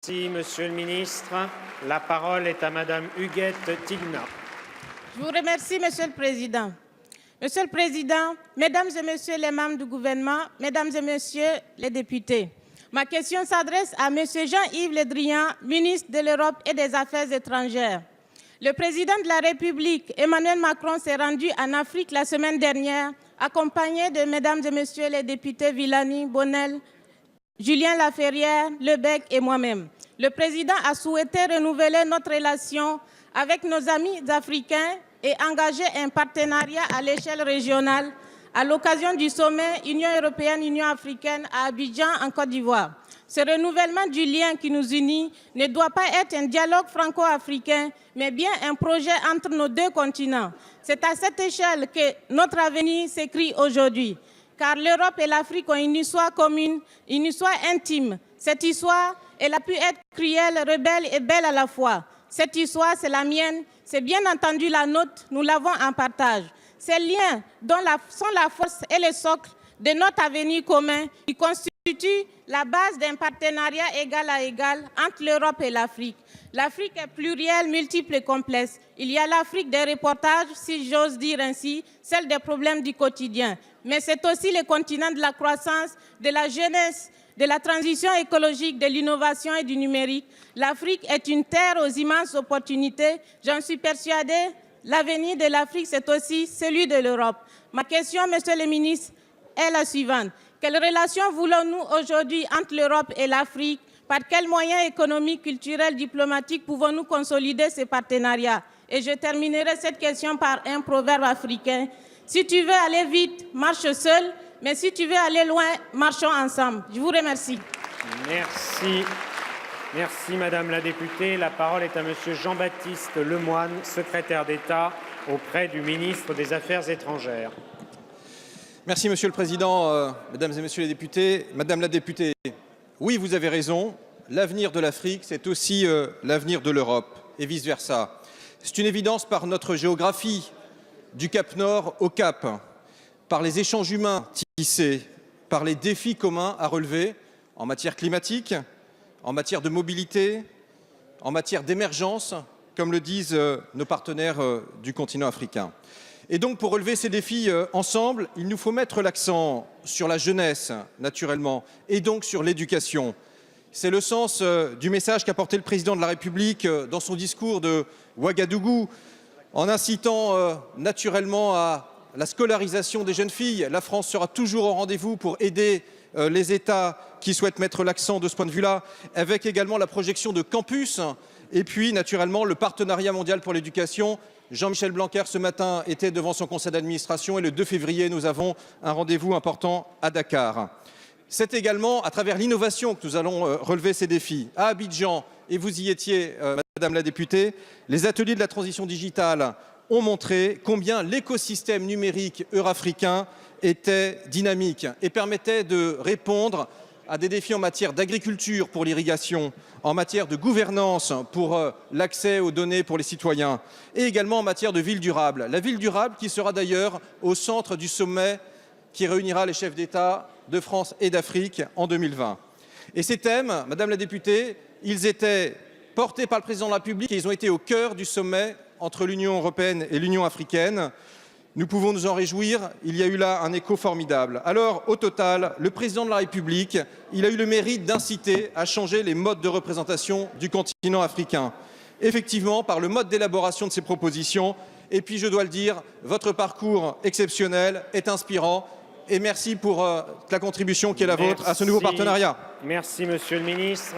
Merci, Monsieur le ministre. La parole est à Madame Huguette Tigna. Je vous remercie, Monsieur le Président. Monsieur le Président, Mesdames et Messieurs les membres du gouvernement, Mesdames et Messieurs les députés, ma question s'adresse à Monsieur Jean-Yves Le Drian, ministre de l'Europe et des Affaires étrangères. Le président de la République, Emmanuel Macron, s'est rendu en Afrique la semaine dernière, accompagné de Mesdames et Messieurs les députés Villani, Bonnel, Julien Laferrière, Lebec et moi-même. Le président a souhaité renouveler notre relation avec nos amis africains et engager un partenariat à l'échelle régionale à l'occasion du sommet Union européenne-Union africaine à Abidjan, en Côte d'Ivoire. Ce renouvellement du lien qui nous unit ne doit pas être un dialogue franco-africain, mais bien un projet entre nos deux continents. C'est à cette échelle que notre avenir s'écrit aujourd'hui. Car l'Europe et l'Afrique ont une histoire commune, une histoire intime. Cette histoire, elle a pu être cruelle, rebelle et belle à la fois. Cette histoire, c'est la mienne, c'est bien entendu la nôtre, nous l'avons en partage. Ces liens sont la force et le socle de notre avenir commun qui constituent la base d'un partenariat égal à égal entre l'Europe et l'Afrique. L'Afrique est plurielle, multiple et complexe. Il y a l'Afrique des reportages, si j'ose dire ainsi, celle des problèmes du quotidien. Mais c'est aussi le continent de la croissance, de la jeunesse, de la transition écologique, de l'innovation et du numérique. L'Afrique est une terre aux immenses opportunités. J'en suis persuadée, l'avenir de l'Afrique, c'est aussi celui de l'Europe. Ma question, Monsieur le ministre, est la suivante. Quelle relation voulons-nous aujourd'hui entre l'Europe et l'Afrique? Par quels moyens économiques, culturels, diplomatiques pouvons-nous consolider ces partenariats? Et je terminerai cette question par un proverbe africain. Si tu veux aller vite, marche seul, mais si tu veux aller loin, marchons ensemble. Je vous remercie. Merci. Merci, Madame la députée. La parole est à Monsieur Jean-Baptiste Lemoyne, secrétaire d'État auprès du ministre des Affaires étrangères. Merci, Monsieur le Président, Mesdames et Messieurs les députés. Madame la députée, oui, vous avez raison. L'avenir de l'Afrique, c'est aussi l'avenir de l'Europe et vice-versa. C'est une évidence par notre géographie, du Cap Nord au Cap, par les échanges humains tissés, par les défis communs à relever en matière climatique, en matière de mobilité, en matière d'émergence, comme le disent nos partenaires du continent africain. Et donc, pour relever ces défis ensemble, il nous faut mettre l'accent sur la jeunesse, naturellement, et donc sur l'éducation. C'est le sens du message qu'a porté le président de la République dans son discours de Ouagadougou, en incitant naturellement à la scolarisation des jeunes filles. La France sera toujours au rendez-vous pour aider les États qui souhaitent mettre l'accent de ce point de vue-là, avec également la projection de campus, et puis naturellement le partenariat mondial pour l'éducation. Jean-Michel Blanquer, ce matin, était devant son conseil d'administration et le 2 février, nous avons un rendez-vous important à Dakar. C'est également à travers l'innovation que nous allons relever ces défis. À Abidjan, et vous y étiez, Madame la députée, les ateliers de la transition digitale ont montré combien l'écosystème numérique eurafricain était dynamique et permettait de répondre à des défis en matière d'agriculture pour l'irrigation, en matière de gouvernance pour l'accès aux données pour les citoyens et également en matière de ville durable. La ville durable qui sera d'ailleurs au centre du sommet qui réunira les chefs d'État de France et d'Afrique en 2020. Et ces thèmes, Madame la députée, ils étaient portés par le président de la République et ils ont été au cœur du sommet entre l'Union européenne et l'Union africaine. Nous pouvons nous en réjouir, il y a eu là un écho formidable. Alors, au total, le président de la République, il a eu le mérite d'inciter à changer les modes de représentation du continent africain. Effectivement, par le mode d'élaboration de ces propositions, et puis je dois le dire, votre parcours exceptionnel est inspirant, et merci pour la contribution qui est la vôtre à ce nouveau partenariat. Merci, Monsieur le ministre.